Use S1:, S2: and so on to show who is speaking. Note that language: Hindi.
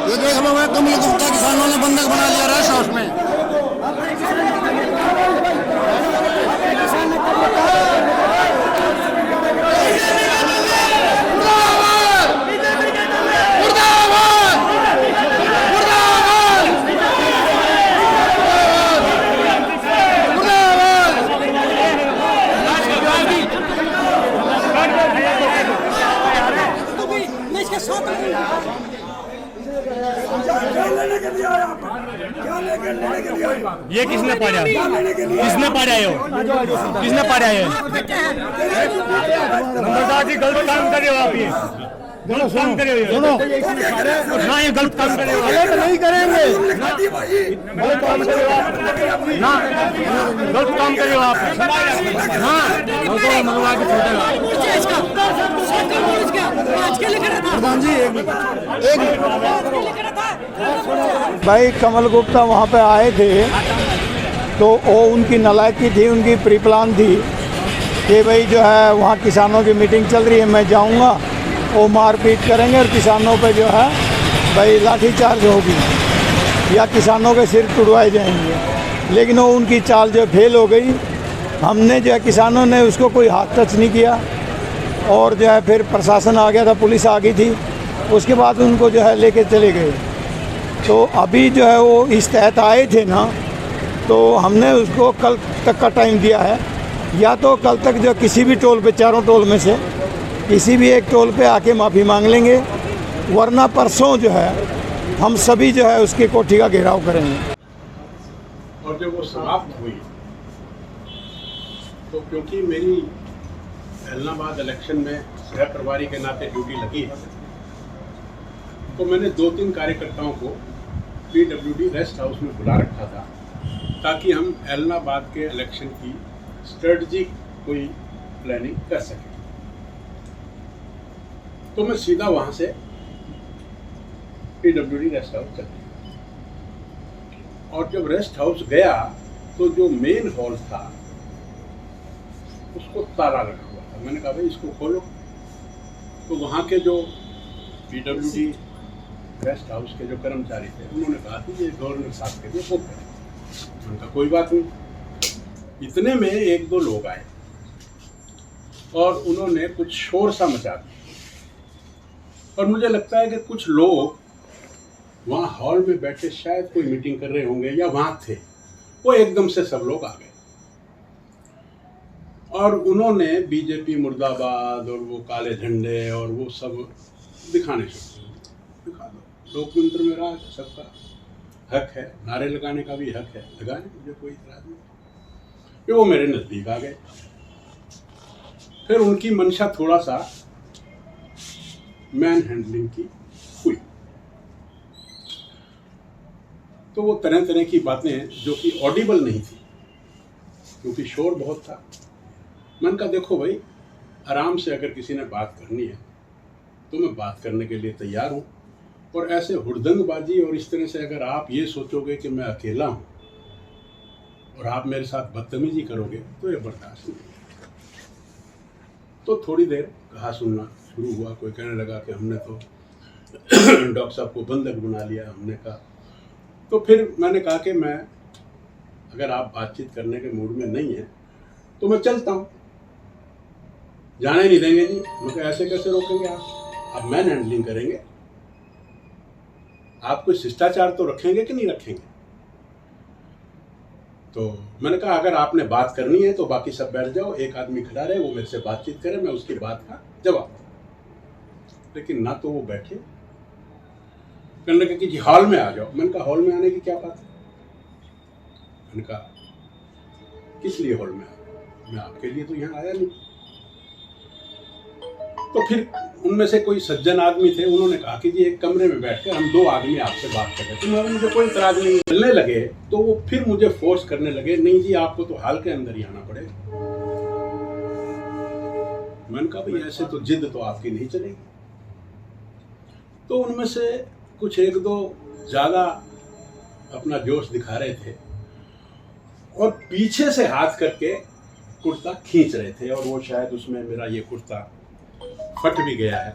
S1: ये देख लो भाई, कमल गुप्ता किसानों ने बंधक बना लिया रेस्ट हाउस में।
S2: ये किसने पाड़ा? किसने पाड़ा है? किसने पाड़ा है? नंबरदार जी गलत काम कर रहे हो आप। ये गलत काम कर रहे हो। सुनो ना, ये गलत काम कर रहे हो। गलत नहीं करेंगे। गलत काम कर रहे हो आप ना, गलत काम कर रहे हो आप। हाँ मंगवा के छोड़ेगा प्रधान जी। एक
S3: भाई कमल गुप्ता वहाँ पे आए थे तो वो उनकी नालायकी थी, उनकी प्री प्लान थी कि भाई जो है वहाँ किसानों की मीटिंग चल रही है, मैं जाऊँगा, वो मारपीट करेंगे और किसानों पे जो है भाई लाठीचार्ज होगी या किसानों के सिर तुड़वाए जाएंगे। लेकिन वो उनकी चाल जो फेल हो गई। हमने जो है किसानों ने उसको कोई हाथ टच नहीं किया और जो है फिर प्रशासन आ गया था, पुलिस आ गई थी, उसके बाद उनको जो है लेके चले गए। तो अभी जो है वो इस तहत आए थे ना, तो हमने उसको कल तक का टाइम दिया है, या तो कल तक जो किसी भी टोल पे, चारों टोल में से किसी भी एक टोल पे आके माफ़ी मांग लेंगे, वरना परसों जो है हम सभी जो है उसकी कोठी का घेराव करेंगे।
S4: और जब वो समाप्त हुई तो क्योंकि मेरी एलनाबाद इलेक्शन में सह प्रभारी के नाते ड्यूटी लगी है, तो मैंने 2-3 कार्यकर्ताओं को PWD रेस्ट हाउस में बुला रखा था ताकि हम एलनाबाद के इलेक्शन की स्ट्रेटजिक कोई प्लानिंग कर सकें। तो मैं सीधा वहां से PWD रेस्ट हाउस चल गया और जब रेस्ट हाउस गया तो जो मेन हॉल था उसको ताला लगा हुआ था। मैंने कहा भाई इसको खोलो। तो वहाँ के जो PWD रेस्ट हाउस के जो कर्मचारी थे उन्होंने कहा कि ये गवर्नर साहब के लिए बुक करें। उनका कोई बात नहीं। इतने में 1-2 लोग आए और उन्होंने कुछ शोर सा मचा दिया और मुझे लगता है कि कुछ लोग वहाँ हॉल में बैठे शायद कोई मीटिंग कर रहे होंगे या वहाँ थे, वो एकदम से सब लोग आ गए और उन्होंने बीजेपी मुर्दाबाद और वो काले झंडे और वो सब दिखाने शुरू किए। दिखा दो, लोकतंत्र में राज, सबका हक है, नारे लगाने का भी हक है, लगाने, मुझे कोई इतराज नहीं। फिर वो मेरे नज़दीक आ गए। फिर उनकी मंशा थोड़ा सा मैन हैंडलिंग की हुई, तो वो तरह तरह की बातें जो कि ऑडिबल नहीं थी क्योंकि शोर बहुत था। मैंने कहा देखो भाई, आराम से अगर किसी ने बात करनी है तो मैं बात करने के लिए तैयार हूँ, और ऐसे हुड़दंगबाजी और इस तरह से अगर आप ये सोचोगे कि मैं अकेला हूँ और आप मेरे साथ बदतमीजी करोगे तो ये बर्दाश्त नहीं। तो थोड़ी देर कहा सुनना शुरू हुआ। कोई कहने लगा कि हमने तो डॉक्टर साहब को बंधक बना लिया। हमने कहा, तो फिर मैंने कहा कि मैं, अगर आप बातचीत करने के मूड में नहीं है तो मैं चलता हूँ। जाने नहीं देंगे जी। मैं कहा ऐसे कैसे रोकेंगे आप मैन हैंडलिंग करेंगे, आप कोई शिष्टाचार तो रखेंगे कि नहीं रखेंगे। तो मैंने कहा अगर आपने बात करनी है तो बाकी सब बैठ जाओ, एक आदमी खड़ा रहे, वो मेरे से बातचीत करे, मैं उसकी बात का जवाब दूँ। लेकिन ना तो वो बैठे, कहने लगे कि जी हॉल में आ जाओ। मैंने कहा हॉल में आने की क्या बात है। मैंने कहा किस लिए हॉल में आ, मैं आपके लिए तो यहाँ आया नहीं। तो फिर उनमें से कोई सज्जन आदमी थे, उन्होंने कहा कि जी एक कमरे में बैठकर हम 2 आदमी आपसे बात कर रहे थे। तो मुझे कोई इतराज नहीं। चलने लगे तो वो फिर मुझे फोर्स करने लगे, नहीं जी आपको तो हाल के अंदर ही आना पड़ेगा। मैंने कहा भाई ऐसे तो जिद तो आपकी नहीं चलेगी। तो उनमें से कुछ 1-2 ज़्यादा अपना जोश दिखा रहे थे और पीछे से हाथ करके कुर्ता खींच रहे थे, और वो शायद उसमें मेरा ये कुर्ता फट भी गया है।